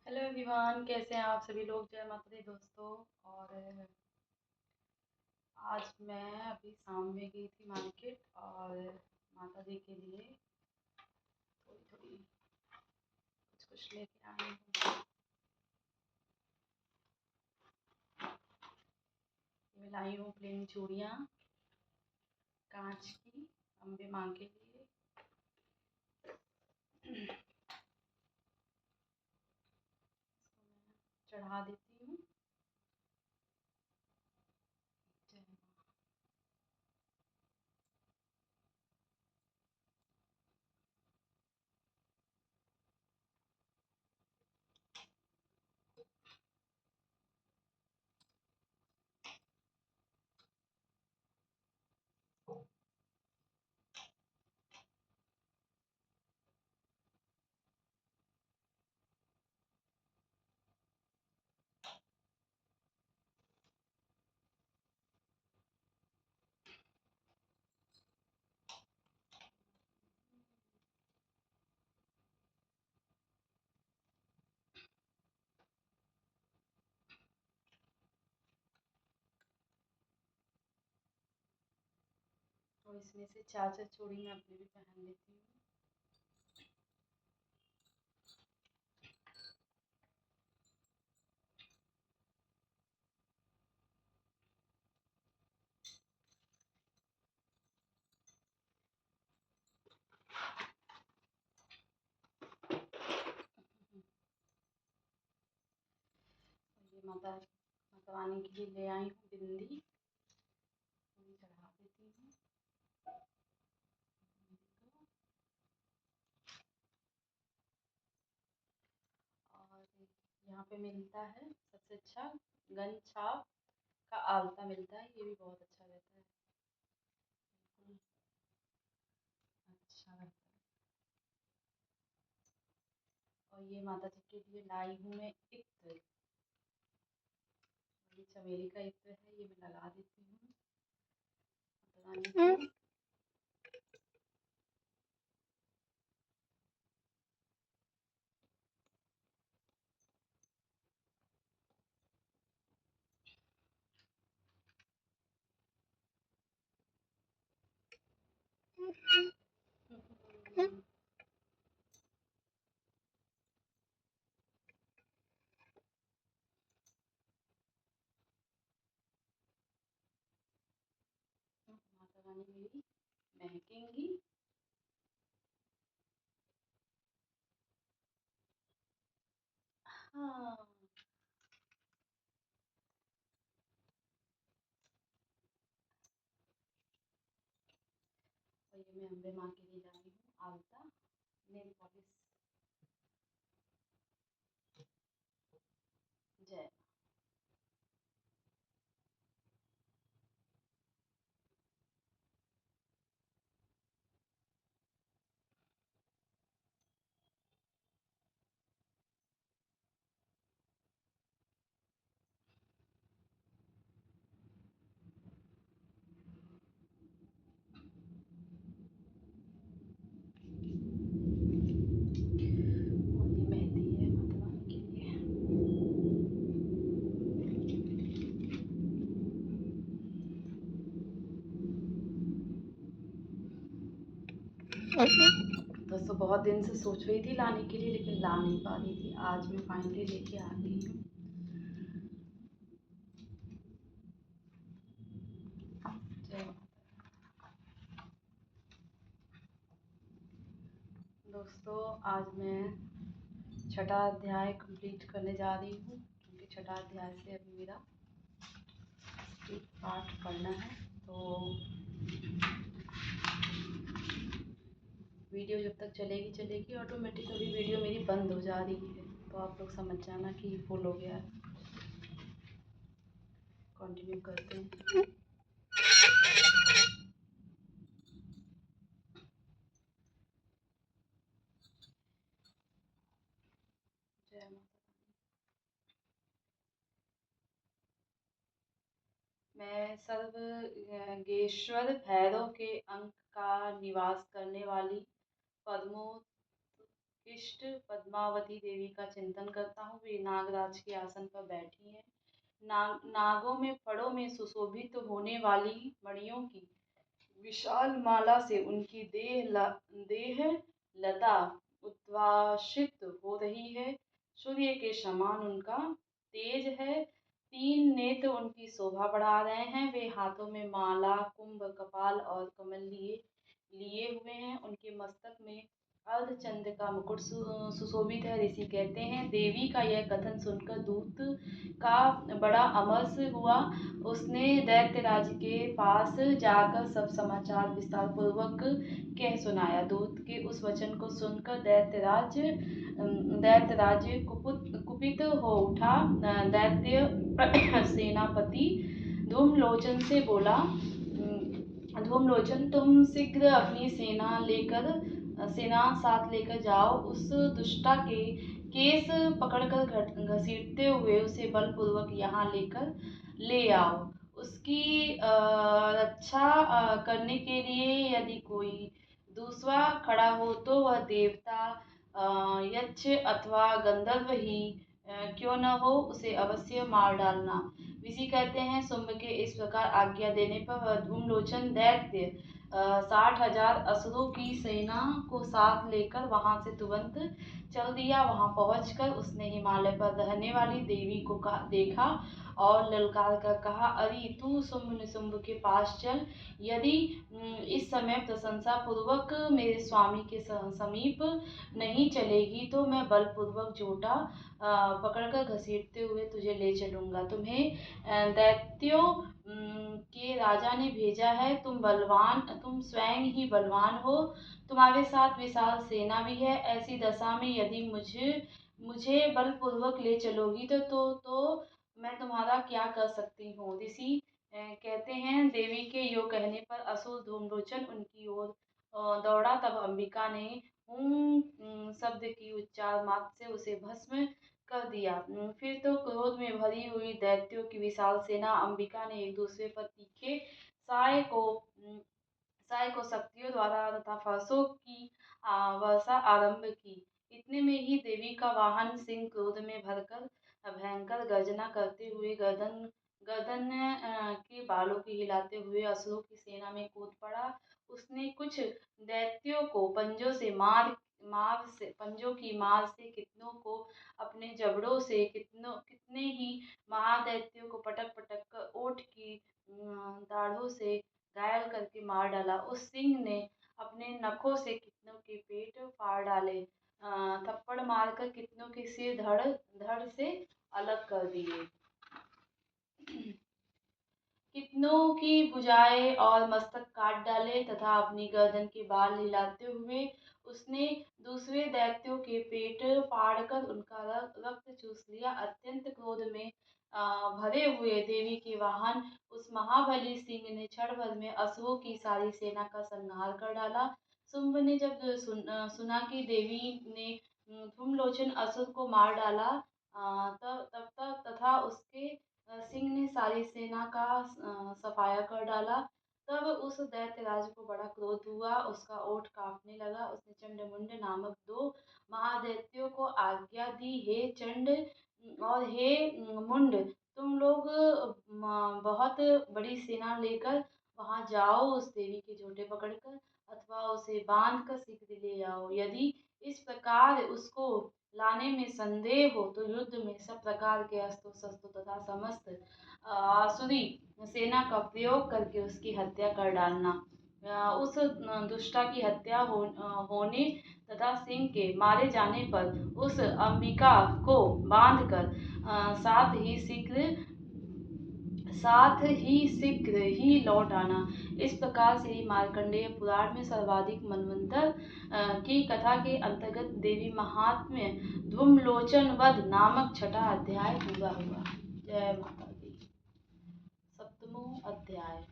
Hello everyone, कैसे हैं आप सभी लोग। जय माता दी दोस्तों। और आज मैं अभी शाम में गई थी मार्केट और माता जी के लिए थोड़ी थोड़ी कुछ कुछ लेके आई हूँ। मैं लाई हूँ प्लेन चूड़ियाँ कांच की, अम्बे माँ के लिए। चढ़ा देती हूँ। जय माँ। और इसमें से चार चार चूड़ी मैं अपने भी पहन लेती हूँ। और ये माता माता रानी के लिए ले आई हूँ बिंदी, वही चढ़ा देती हूँ। और यहाँ पे मिलता है सबसे अच्छा गन छाप का आलता मिलता है, ये भी बहुत अच्छा रहता है। बिल्कुल अच्छा रहता है। और ये माता जी के लिए लाई हूँ मैं इत्र। ये चमेली का इत्र है, ये मैं लगा देती हूँ माता रानी को। माता रानी मेरी महकेंगी। हाँ। और ये मैं अम्बे माँ के लिए लाई हूँ आलता नेल पॉलिश। जय। और ये मेहंदी है माता रानी के लिए। दोस्तों बहुत दिन से सोच रही थी लाने के लिए, लेकिन ला नहीं पा रही थी। आज मैं फाइनली लेके आ गई हूँ। जय माता। दोस्तों आज मैं छठा अध्याय कंप्लीट करने जा रही हूँ, क्योंकि छठा अध्याय से अभी मेरा एक पाठ पढ़ना है। तो वीडियो जब तक चलेगी चलेगी, ऑटोमेटिक अभी वीडियो मेरी बंद हो जा रही है, तो आप लोग समझ जाना कि फुल हो गया है। कंटिन्यू करते हैं। जय माता रानी। मैं सर्वगेश्वर भैरव के अंक का निवास करने वाली पद्मों इष्ट पद्मावती देवी का चिंतन करता हूँ। वे नागराज के आसन पर बैठी हैं। नागों में फड़ों में सुशोभित होने वाली मणियों की विशाल माला से उनकी देह लता उद्भासित हो रही है। सूर्य के समान उनका तेज है। तीन नेत्र उनकी शोभा बढ़ा रहे हैं। वे हाथों में माला, कुंभ, कपाल और कमल लिए लिए हुए हैं। उनके मस्तक में अर्धचंद्र का मुकुट सुशोभित है। ऋषि कहते हैं, देवी का यह कथन सुनकर दूत का बड़ा अमर्ष हुआ। उसने दैत्यराज के पास जाकर सब समाचार विस्तार पूर्वक कह सुनाया। दूत के उस वचन को सुनकर दैत्यराज कुपित हो उठा। दैत्य सेनापति धूमलोचन से बोला, धूमलोचन, तुम शीघ्र अपनी सेना साथ लेकर जाओ। उस दुष्टा के केस पकड़कर घसीटते हुए उसे बलपूर्वक यहाँ ले आओ। उसकी रक्षा करने के लिए यदि कोई दूसरा खड़ा हो तो वह देवता, यक्ष अथवा गंधर्व ही क्यों न हो, उसे अवश्य मार डालना। ऋषि कहते हैं, शुंभ के इस प्रकार आज्ञा देने पर धूमलोचन दैत्य 60,000 असुरों की सेना को साथ लेकर वहां से तुरंत चल दिया। वहां पहुंचकर उसने हिमालय पर रहने वाली देवी को देखा और ललकार कर कहा, अरे तू शुंभ निशुंभ के पास चल। यदि इस समय प्रशंसा पूर्वक मेरे स्वामी के समीप नहीं चलेगी तो मैं बलपूर्वक जोटा पकड़कर घसीटते हुए तुझे ले चलूंगा। तुम्हें दैत्यों के राजा ने भेजा है। तुम स्वयं ही बलवान हो। तुम्हारे साथ विशाल सेना भी है। ऐसी दशा में यदि मुझे बलपूर्वक ले चलोगी तो मैं तुम्हारा क्या कर सकती हूँ। ऋषि कहते हैं, देवी के यो कहने पर असुर धूमलोचन उनकी ओर दौड़ा। तब अंबिका ने शब्द की उच्चार मात्र से उसे भस्म कर दिया। फिर तो क्रोध में भरी हुई दैत्यों की विशाल सेना अंबिका ने एक दूसरे पर तीखे साय को शक्तियों द्वारा तथा फरसों की वर्षा आरंभ की। इतने में ही देवी का वाहन सिंह क्रोध में भरकर भयंकर गर्जना करते हुए गर्दन के बालों की हिलाते हुए असुरों की सेना में कूद पड़ा। उसने कुछ दैत्यों को पंजों की मार से, कितनों को अपने जबड़ों से, कितने ही महादैत्यों को पटक पटक कर ओठ की दाढ़ों से घायल करके मार डाला। उस सिंह ने अपने नखों से कितनों के पेट फाड़ डाले। थप्पड़ मारकर कितनों के सिर धड़ से अलग कर दिए। कितनों की भुजाएं और मस्तक काट डाले तथा अपनी गर्दन के बाल हिलाते हुए उसने दूसरे दैत्यों के पेट फाड़कर उनका रक्त चूस लिया। अत्यंत क्रोध में भरे हुए देवी के वाहन उस महाबली सिंह ने क्षण भर में असुरों की सारी सेना का संहार कर डाला। शुंभ ने जब सुना कि देवी ने धूमलोचन असुर को मार डाला, तब तथा उसके सिंह ने सारी सेना का सफाया कर डाला। तब उस दैत्यराज को बड़ा क्रोध हुआ। उसका ओठ कांपने लगा। उसने चंडमुंड नामक 2 महादैत्यों को आज्ञा दी, हे चंड और हे मुंड, तुम लोग बहुत बड़ी सेना लेकर वहां जाओ। उस देवी के झोटे पकड़कर अथवा उसे बांध कर शीघ्र ले आओ। यदि इस प्रकार उसको लाने में संदेह हो तो युद्ध में सब प्रकार के अस्त्र शस्त्र तथा समस्त आसुरी सेना का प्रयोग करके उसकी हत्या कर डालना। उस दुष्टा की हत्या होने तथा सिंह के मारे जाने पर उस अंबिका को बांधकर साथ ही शीघ्र ही लौट आना। इस प्रकार श्री मार्कंडेय पुराण में सर्वाधिक मनवंतर की कथा के अंतर्गत देवी महात्म्य धूमलोचन वध नामक 6वां अध्याय पूरा हुआ। जय माता दी। 7वां अध्याय।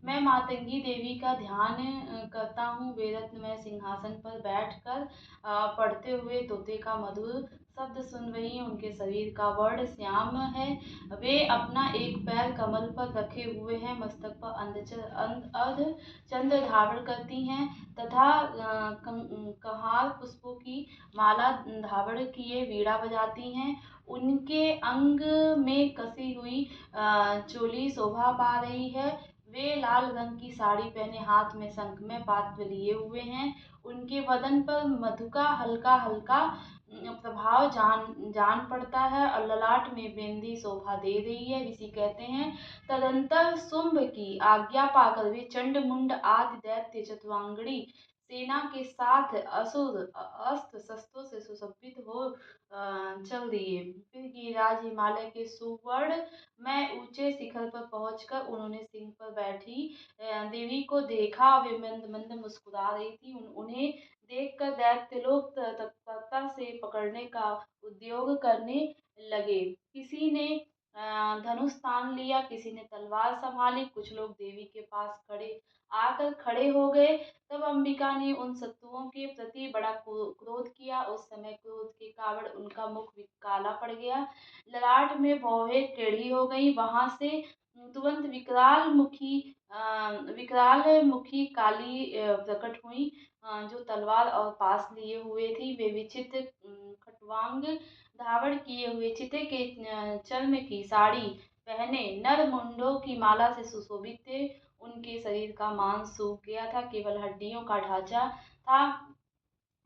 मैं मातंगी देवी का ध्यान करता हूँ। वे रत्नमय सिंहासन पर बैठकर पढ़ते हुए तोते का मधुर शब्द सुन वही उनके शरीर का वर्ण श्याम है। वे अपना एक पैर कमल पर रखे हुए हैं, मस्तक पर अर्धचंद्र धारण करती हैं तथा कहार पुष्पों की माला धारण किए वीणा बजाती हैं। उनके अंग में कसी हुई चोली शोभा पा रही है। वे लाल रंग की साड़ी पहने हाथ में शंख में पात्र लिए हुए हैं। उनके बदन पर मधु का हल्का हल्का प्रभाव जान जान पड़ता है और ललाट में बिंदी शोभा दे रही है। ऋषि कहते हैं, तदंतर शुंभ की आज्ञा पाकर वे चंड मुंड आदि दैत्य चतुरांगणी सेना के साथ असुर अस्त्र शस्त्रों से सुशोभित हो चल दिए। फिर गिरिराज हिमालय के सुवर्ण में ऊंचे शिखर पर पहुंचकर उन्होंने सिंह पर बैठी देवी को देखा। वे मंद मंद मुस्कुरा रही थी। उन्हें देखकर दैत्य लोग तत्परता से पकड़ने का उद्योग करने लगे। किसी ने धनुष तान लिया, किसी ने तलवार संभाली। कुछ लोग देवी के पास खड़े हो गए। तब अंबिका ने उन शत्रुओं के प्रति बड़ा क्रोध किया। उस समय क्रोध के कारण उनका मुख काला पड़ गया, ललाट में भौहें टेढ़ी हो गई। वहां से तुरंत विकराल मुखी काली प्रकट हुई, जो तलवार और पास लिए हुए थी। वे विचित्र खटवांग धारण किए हुए चिते के चर्म की साड़ी पहने नर मुंडों की माला से सुशोभित थे। उनके शरीर का मांस सूख गया था, केवल हड्डियों का ढांचा था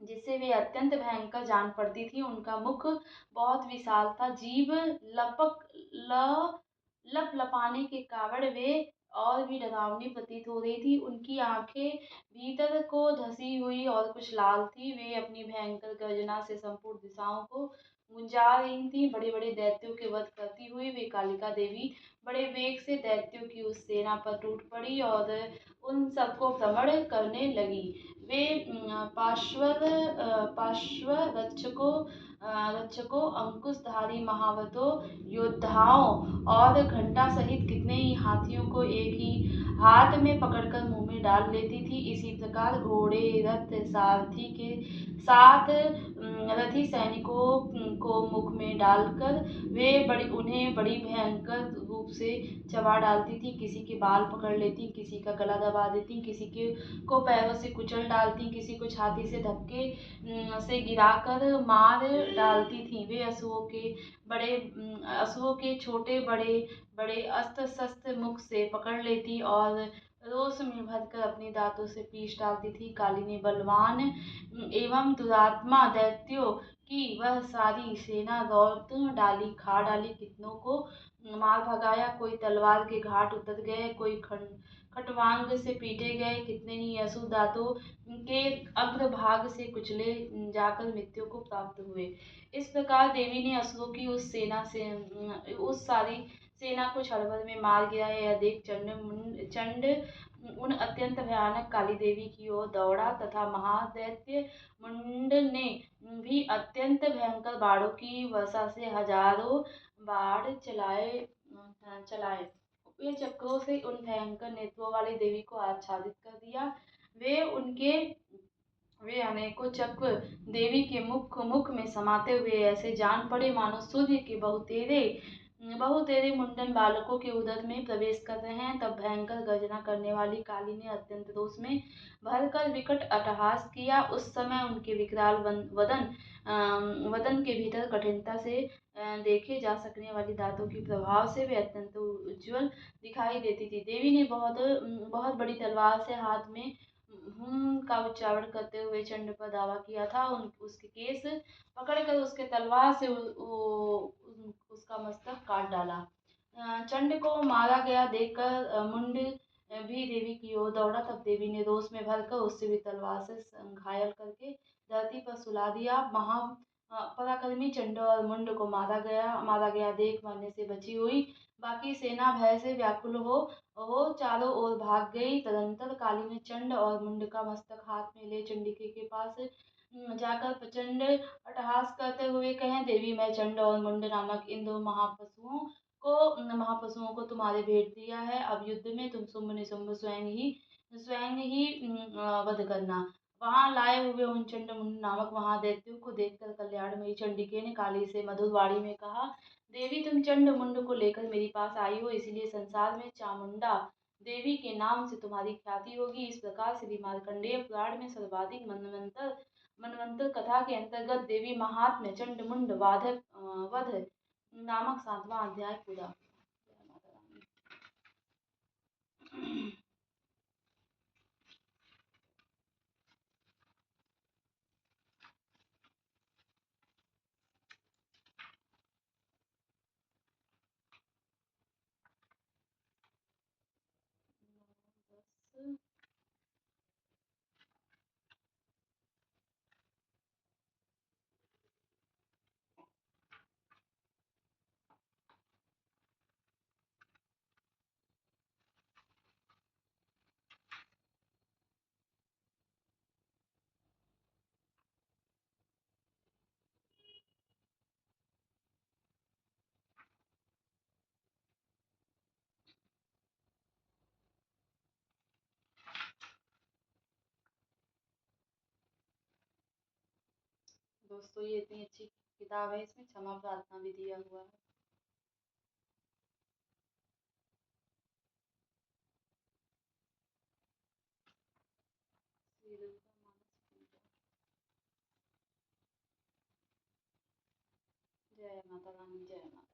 जिससे वे अत्यंत भयंकर जान पड़ती थी। उनका मुख बहुत विशाल था, जीभ लपक ल लपलपाने के कारण वे और भी डरावनी प्रतीत हो रही थी। उनकी आंखें भीतर को धसी हुई और कुछ लाल थी। वे अपनी भयंकर गर्जना से संपूर्ण दिशाओं को गुंजा रही थी। बड़े बड़े दैत्यों के वध करती हुई वे कालिका देवी बड़े वेग से दैत्यों की उस सेना पर टूट पड़ी और उन सबको भ्रमण करने लगी। वे रक्षकों अंकुशधारी महावतों योद्धाओं और घंटा सहित कितने ही हाथियों को एक ही हाथ में पकड़कर मुंह में डाल लेती थी। इसी प्रकार घोड़े रथ सारथी के साथ रथी सैनिकों को मुख में डालकर वे उन्हें बड़ी भयंकर रूप से चबा डालती थी। किसी के बाल पकड़ लेती, किसी का गला दबा देती, किसी को पैरों से कुचल डालती, किसी को छाती से धक्के से गिराकर मार डालती थी। वे असुरों के छोटे बड़े बड़े अस्त्र शस्त्र मुख से पकड़ लेती और रोष में भरकर अपने दांतों से पीस डालती थी। काली ने बलवान एवं दुरात्मा दैत्यों की वह सारी सेना दौड़ डाली, खा डाली। कितनों को मार भगाया, कोई तलवार के घाट उतर गए, कोई खटवांग से पीटे गए। कितने ही असुर दांतों के अग्रभाग से कुचले जाकर मृत्यु को प्राप्त हुए। इस प्रकार देवी ने असुरों की उस सारी सेना को क्षण भर में मार गिराया। यह देख चंड उन अत्यंत भयानक काली देवी की ओर दौड़ा तथा महादैत्य मुंड ने भी अत्यंत भयंकर बाणों की वर्षा से हजारों बाण चलाए। वे चक्रों से उन भयंकर नेत्रों वाली देवी को आच्छादित कर दिया। वे अनेकों चक्र देवी के मुख में समाते हुए ऐसे जान पड़े मानो सूर्य के बहुतेरे मुंडन बालकों के उदर में प्रवेश कर रहे हैं। तब भयंकर गर्जना करने वाली काली ने अत्यंत रोष में भरकर विकट अट्टहास किया। उस समय उनके विकराल वदन के भीतर कठिनता से देखे जा सकने वाली दांतों के प्रभाव से वे अत्यंत उज्ज्वल दिखाई देती थी। देवी ने बहुत बड़ी तलवार से हाथ में का उच्चारण करते हुए चंड पर दावा किया था। उसके केस पकड़कर उसके तलवार से उसका मस्तक काट डाला। चंड को मारा गया देखकर मुंड भी देवी की ओर दौड़ा। तब देवी ने रोष में भरकर उससे भी तलवार से घायल करके धरती पर सुला दिया। पराक्रमी चंड और मुंड को मारा गया देख मरने से बची हुई बाकी सेना भय से व्याकुल हो चारों ओर भाग गई। तदंतर काली ने चंड और मुंड का मस्तक हाथ में ले चंडिके के पास जाकर प्रचंड अट्टहास करते हुए कहें, देवी मैं चंड और मुंड नामक इन दो महापशुओं को तुम्हारे भेंट दिया है। अब युद्ध में तुम शुंभ निशुंभ स्वयं ही वध करना। वहां लाए हुए उन चंड मुंड नामक महादैत्यों को देखकर कल्याणमयी चंडिके ने काली से मधुर वाणी में कहा, देवी तुम चंड मुंड को लेकर मेरे पास आई हो, इसलिए संसार में चामुंडा देवी के नाम से तुम्हारी ख्याति होगी। इस प्रकार श्री मार्कंडेय पुराण में सर्वाधिक मनवंतर मनवंतर कथा के अंतर्गत देवी महात्म्य चंड मुंड वध नामक 7वां अध्याय पूरा। दोस्तों ये इतनी अच्छी किताब है, इसमें क्षमा प्रार्थना भी दिया हुआ है। श्री दुर्गा मानस पूजा। जय माता रानी, जय माता।